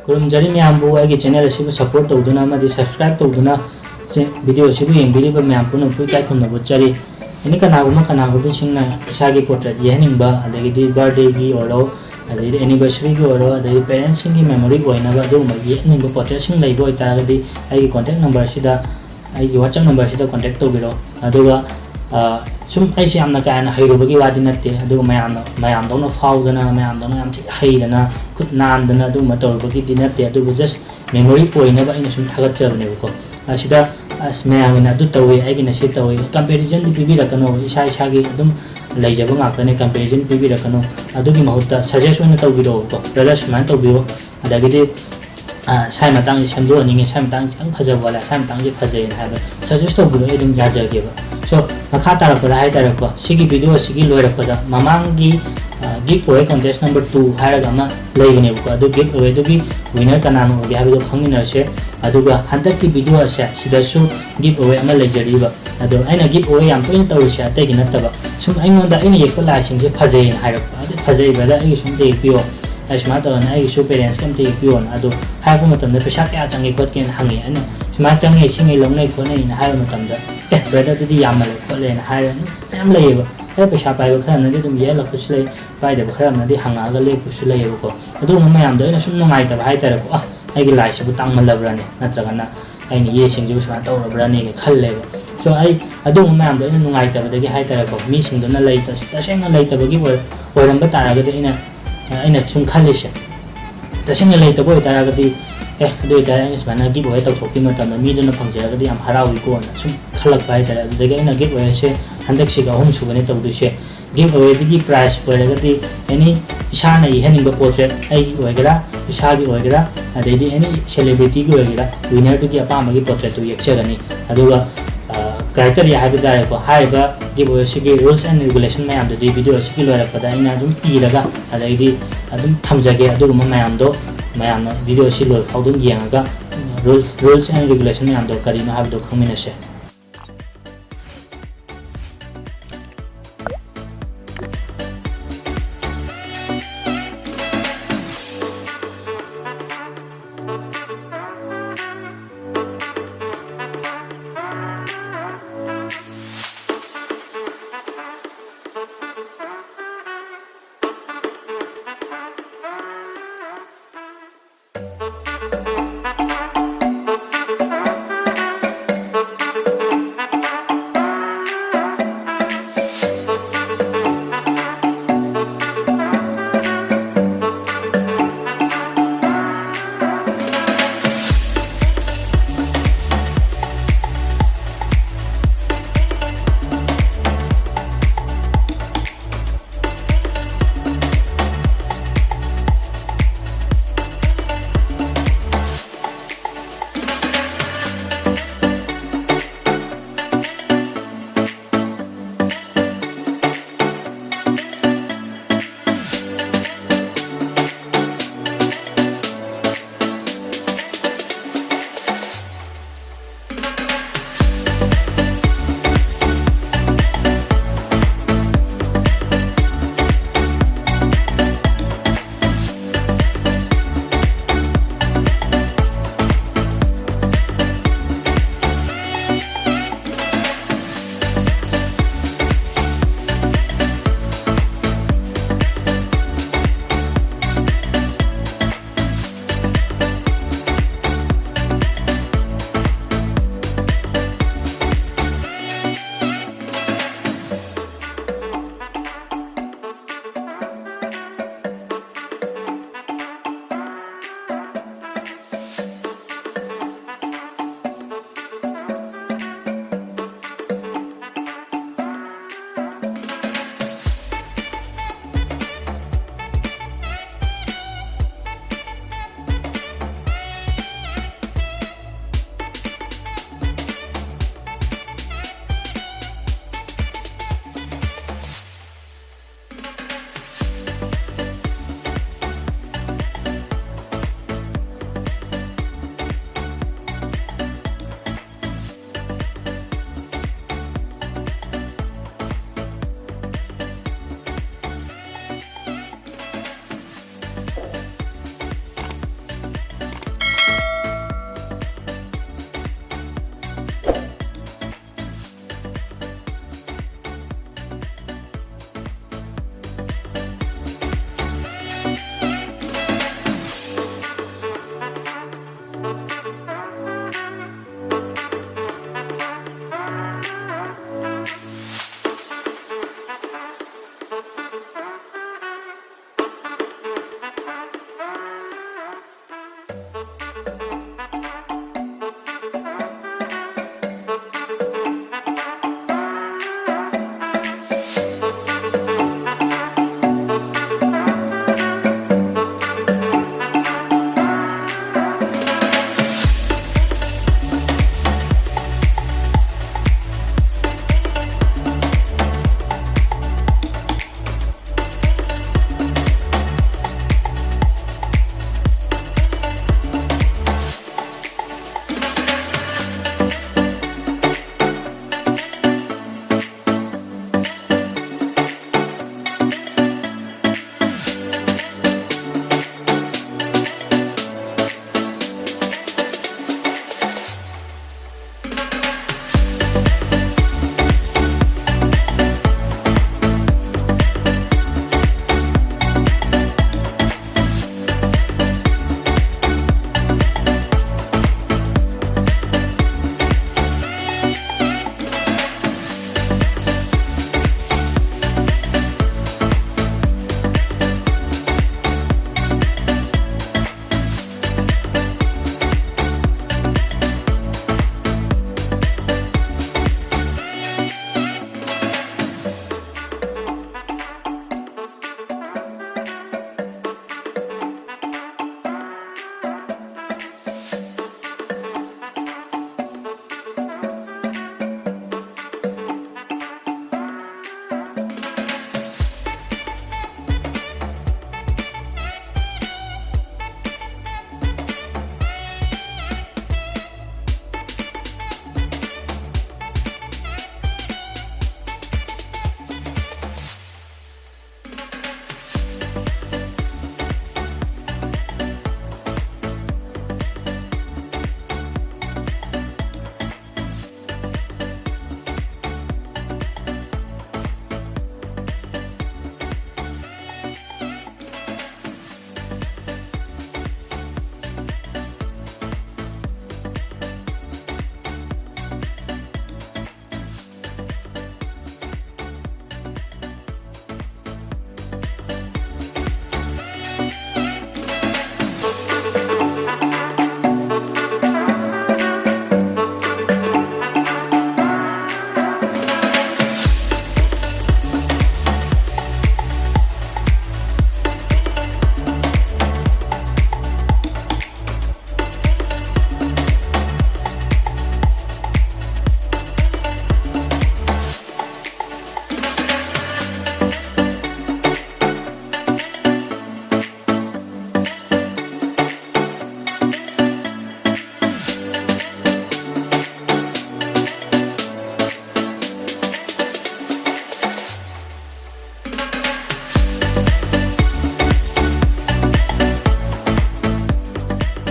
Kurumjari miyambu ai channel asibu support tawduna amadi subscribe tawduna video asibu yengbiriba miyam puna pui kai khunna buchari ini kanaguma singna isagi portrait yehningba adagidi birthday gi oro adagidi anniversary gi oro adagidi parents singi memory oinaba aduma yehningba portrait sing leibo itagadi ai contact number sida ai WhatsApp number sida contact tawbiro aduga sum ai si amna kaina hairubagi wadi natte aduga mayam dona faudana mayam dona yam thi haidana kut nandana aduma tawbagi dinatte aduga just memory oinaba ina sum thagat chabne ko asida mayam ina adu tawi ai gina si tawi comparison di bibi rakano isa gi adum leijaba ngakane comparison bibi rakano adugi mahutta suggest oina tawbiro ko brothers man tawbiro adagidi sai matang semdo ninge sai matang kitang phajab wala sai matang ji phajai na ba suggest tawbiro edum yajage ba so makha tarakpada hai tarakpa sigi video sigi loirakpada mamangi giveaway contest number 2 hairaga ama leibane ko adu giveaway dugi winner kanano ogi habido khangminarse aduga handaki video ase sidasu giveaway ama leijariba adu aina giveaway yam toin tawise ategi nattaba sum aingonda aina yekpa laising je phajai hairakpa adu phajai bada ai sum te pio asma to na ai su parents kam te pio adu haipa matamda pesa kya changi khot ken hangi anu sma changi singi longnai khonai na hai matamda brother didi yamal khole na hai yam leiba ai pesa pai ba khana dum ye la khuslei pai de khara na di hanga ga le khuslei ko adu mayam do ina sum ngai ta hai ta ko ai gi lai sibu tang malabrani natraga na ai ni ye singju sma ta obrani ni khalle ba so ai adu mayam do ina ngai ta ba de hai ta ko mi sing do na lei ta senga lei ta ba gi oram ba ta ga de ina sum khalle se ta senga lei ta bo ta ga di adu ta ina sma na gi bo ta thoki ma ta mi do na phangja ga di am harawi ko na sum khalak bai ta de ga ina gi bo se handak siga hum subane tawdu se giveaway di prize oiragati any isana ihaninga portrait ai oigara isagi oigara adedi any celebrity gi oigara winner du gi apama gi portrait tu yekchagani aduga criteria haibidare ko haiba giveaway sigi rules and regulation mayam du video sigi loirapada ina dum iraga adedi adum thamjage aduguma mayam video si loi faudun yengaga rules and regulation mayam do karina habdo khangminase